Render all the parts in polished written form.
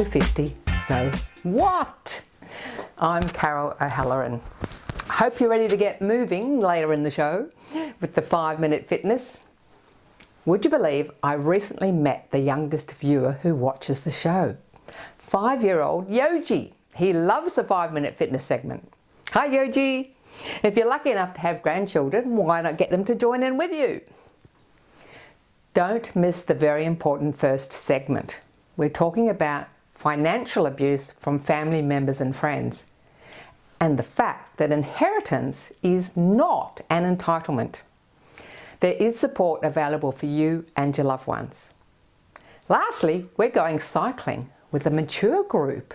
over 50, so what? I'm Carol O'Halloran. Hope you're ready to get moving later in the show with the 5-minute fitness. Would you believe I recently met the youngest viewer who watches the show? 5-year-old Yogi. He loves the 5-minute fitness segment. Hi Yogi. If you're lucky enough to have grandchildren, why not get them to join in with you? Don't miss the very important first segment. We're talking about financial abuse from family members and friends, and the fact that inheritance is not an entitlement. There is support available for you and your loved ones. Lastly, we're going cycling with a mature group,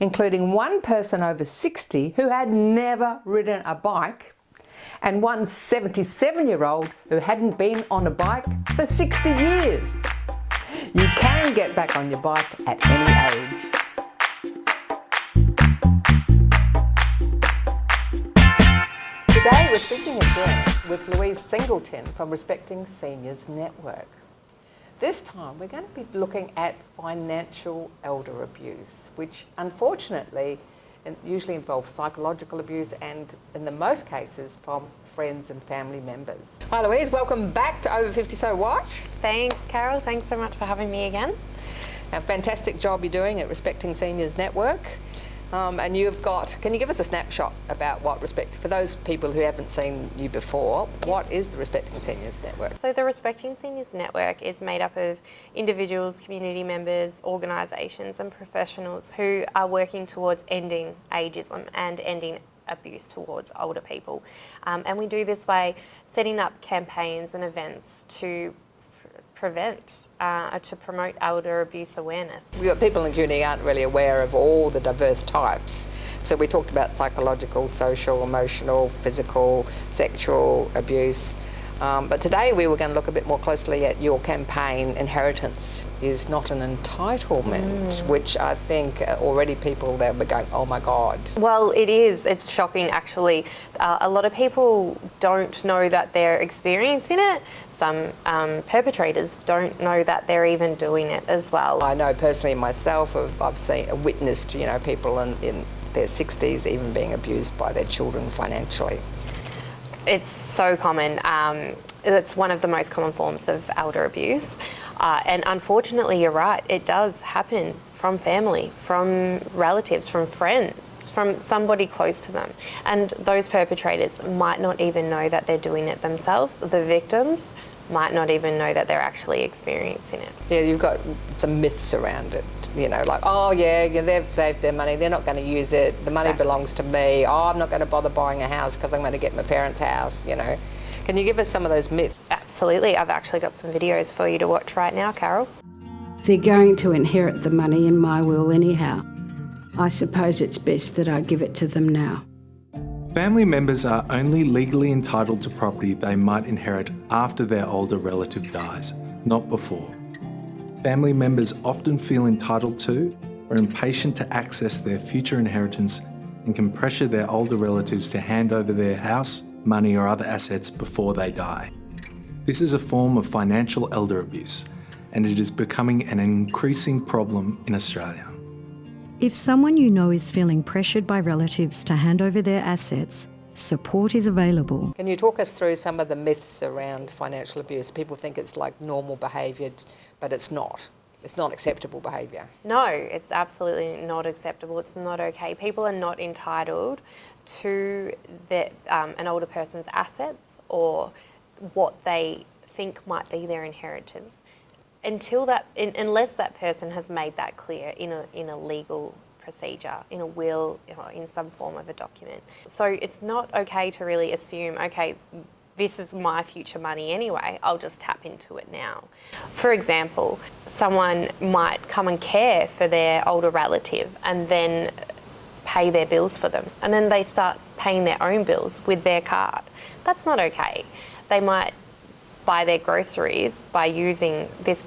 including one person over 60 who had never ridden a bike and one 77-year-old who hadn't been on a bike for 60 years. You can get back on your bike at any age. Today we're speaking again with Louise Singleton from Respecting Seniors Network. This time we're going to be looking at financial elder abuse, which unfortunately usually involves psychological abuse and in the most cases from friends and family members. Hi Louise, welcome back to Over 50 So What? Thanks Carol, thanks so much for having me again. A fantastic job you're doing at Respecting Seniors Network. And you've got, can you give us a snapshot about what for those people who haven't seen you before, what is the Respecting Seniors Network? So the Respecting Seniors Network is made up of individuals, community members, organisations and professionals who are working towards ending ageism and ending abuse towards older people. And we do this by setting up campaigns and events to promote elder abuse awareness. We've got people in the community aren't really aware of all the diverse types. So we talked about psychological, social, emotional, physical, sexual abuse. But today we were going to look a bit more closely at your campaign, Inheritance is Not an Entitlement, which I think already people there were going, oh my God. Well, it is. It's shocking actually. A lot of people don't know that they're experiencing it. Some perpetrators don't know that they're even doing it as well. I know personally myself, I've witnessed, people in their 60s even being abused by their children financially. It's so common. It's one of the most common forms of elder abuse. And unfortunately, you're right, it does happen from family, from relatives, from friends, from somebody close to them. And those perpetrators might not even know that they're doing it themselves. The victims might not even know that they're actually experiencing it. Yeah, you've got some myths around it, like, oh yeah, they've saved their money, they're not going to use it, the money belongs to me, oh, I'm not going to bother buying a house because I'm going to get my parents' house, Can you give us some of those myths? Absolutely, I've actually got some videos for you to watch right now, Carol. They're going to inherit the money in my will anyhow. I suppose it's best that I give it to them now. Family members are only legally entitled to property they might inherit after their older relative dies, not before. Family members often feel entitled to or impatient to access their future inheritance and can pressure their older relatives to hand over their house, money or other assets before they die. This is a form of financial elder abuse, and it is becoming an increasing problem in Australia. If someone you know is feeling pressured by relatives to hand over their assets, support is available. Can you talk us through some of the myths around financial abuse? People think it's like normal behaviour, but it's not. It's not acceptable behaviour. No, it's absolutely not acceptable. It's not okay. People are not entitled to an older person's assets or what they think might be their inheritance, unless that person has made that clear in a legal procedure, in a will, in some form of a document. So it's not okay to really assume, okay, this is my future money anyway, I'll just tap into it now. For example, someone might come and care for their older relative and then pay their bills for them, and then they start paying their own bills with their card. That's not okay. They might buy their groceries by using this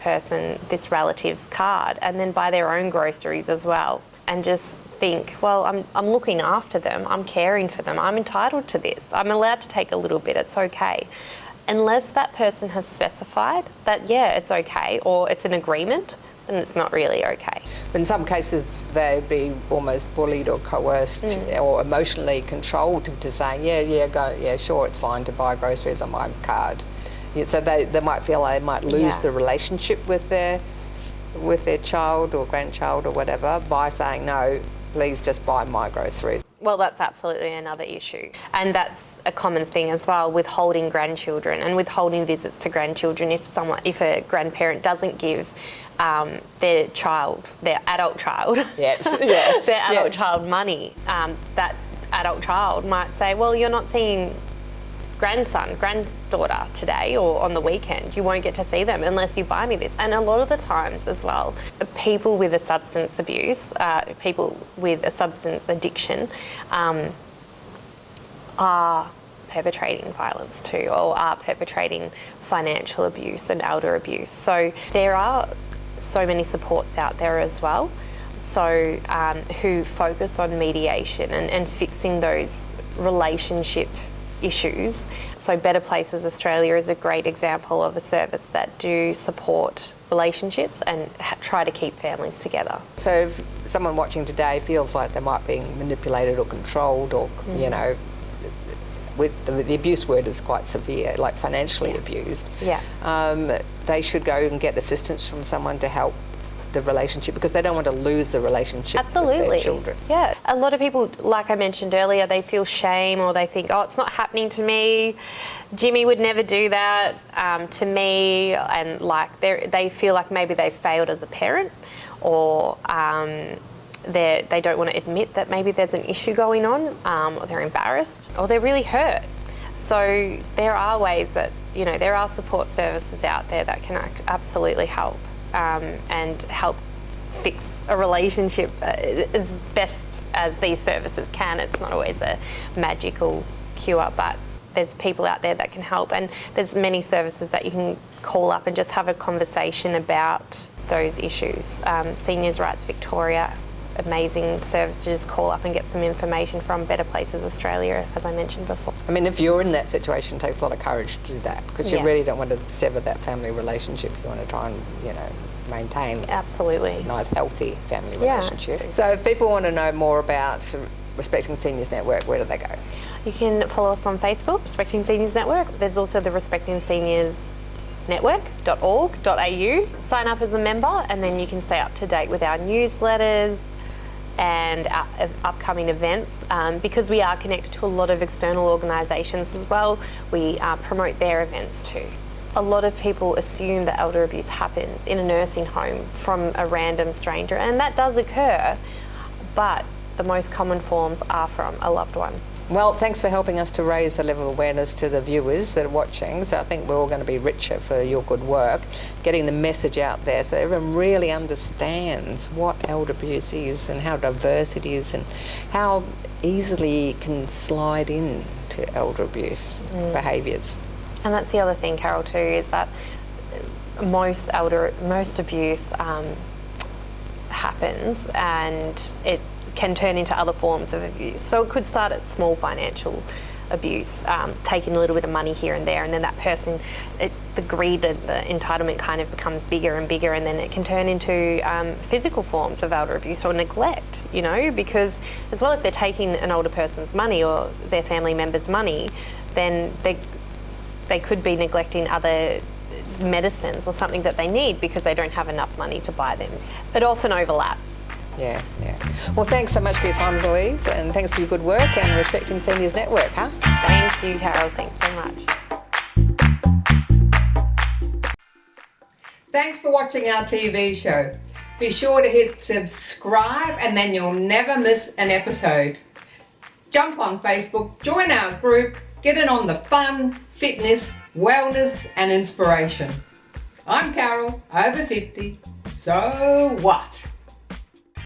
relative's card, and then buy their own groceries as well, and just think, well, I'm looking after them, I'm caring for them, I'm entitled to this, I'm allowed to take a little bit, it's okay. Unless that person has specified that, yeah, it's okay, or it's an agreement and it's not really okay. In some cases, they'd be almost bullied or coerced or emotionally controlled into saying, sure, it's fine to buy groceries on my card. So they might feel they might lose the relationship with their child or grandchild or whatever by saying, no, please just buy my groceries. Well, that's absolutely another issue. And that's a common thing as well, withholding grandchildren and withholding visits to grandchildren if a grandparent doesn't give their adult child, child money. That adult child might say, well, you're not seeing granddaughter today or on the weekend. You won't get to see them unless you buy me this. And a lot of the times as well, people with a substance abuse, people with a substance addiction are perpetrating violence too, or are perpetrating financial abuse and elder abuse. So there are so many supports out there as well, so who focus on mediation and fixing those relationship issues. So Better Places Australia is a great example of a service that do support relationships and try to keep families together. So if someone watching today feels like they might be manipulated or controlled or, the abuse word is quite severe, like financially abused, they should go and get assistance from someone to help the relationship, because they don't want to lose the relationship with their children. Yeah. A lot of people, like I mentioned earlier, they feel shame, or they think, oh, it's not happening to me. Jimmy would never do that to me, and they feel like maybe they've failed as a parent, or they don't want to admit that maybe there's an issue going on, or they're embarrassed, or they're really hurt. So there are ways that, there are support services out there that can absolutely help. And help fix a relationship as best as these services can. It's not always a magical cure, but there's people out there that can help, and there's many services that you can call up and just have a conversation about those issues. Seniors Rights Victoria, amazing service to just call up and get some information from. Better Places Australia, as I mentioned before. I mean, if you're in that situation, it takes a lot of courage to do that, because you really don't want to sever that family relationship. You want to try and, maintain a nice, healthy family relationship. So if people want to know more about Respecting Seniors Network, where do they go? You can follow us on Facebook, Respecting Seniors Network. There's also the Respecting Seniors Network.org.au. Sign up as a member, and then you can stay up to date with our newsletters and our upcoming events, because we are connected to a lot of external organisations as well. We promote their events too. A lot of people assume that elder abuse happens in a nursing home from a random stranger, and that does occur, but the most common forms are from a loved one. Well, thanks for helping us to raise a level of awareness to the viewers that are watching. So I think we're all going to be richer for your good work, getting the message out there so everyone really understands what elder abuse is and how diverse it is and how easily it can slide into elder abuse behaviours. And that's the other thing, Carol, too, is that most abuse happens, and it can turn into other forms of abuse. So it could start at small financial abuse, taking a little bit of money here and there, and then that person, the greed and the entitlement kind of becomes bigger and bigger, and then it can turn into physical forms of elder abuse or neglect, because as well, if they're taking an older person's money or their family member's money, then they could be neglecting other medicines or something that they need because they don't have enough money to buy them. It often overlaps. Yeah. Well, thanks so much for your time, Louise, and thanks for your good work and Respecting Seniors Network, huh? Thank you, Carol. Thanks so much. Thanks for watching our TV show. Be sure to hit subscribe, and then you'll never miss an episode. Jump on Facebook, join our group, get in on the fun, fitness, wellness and inspiration. I'm Carol, over 50, so what?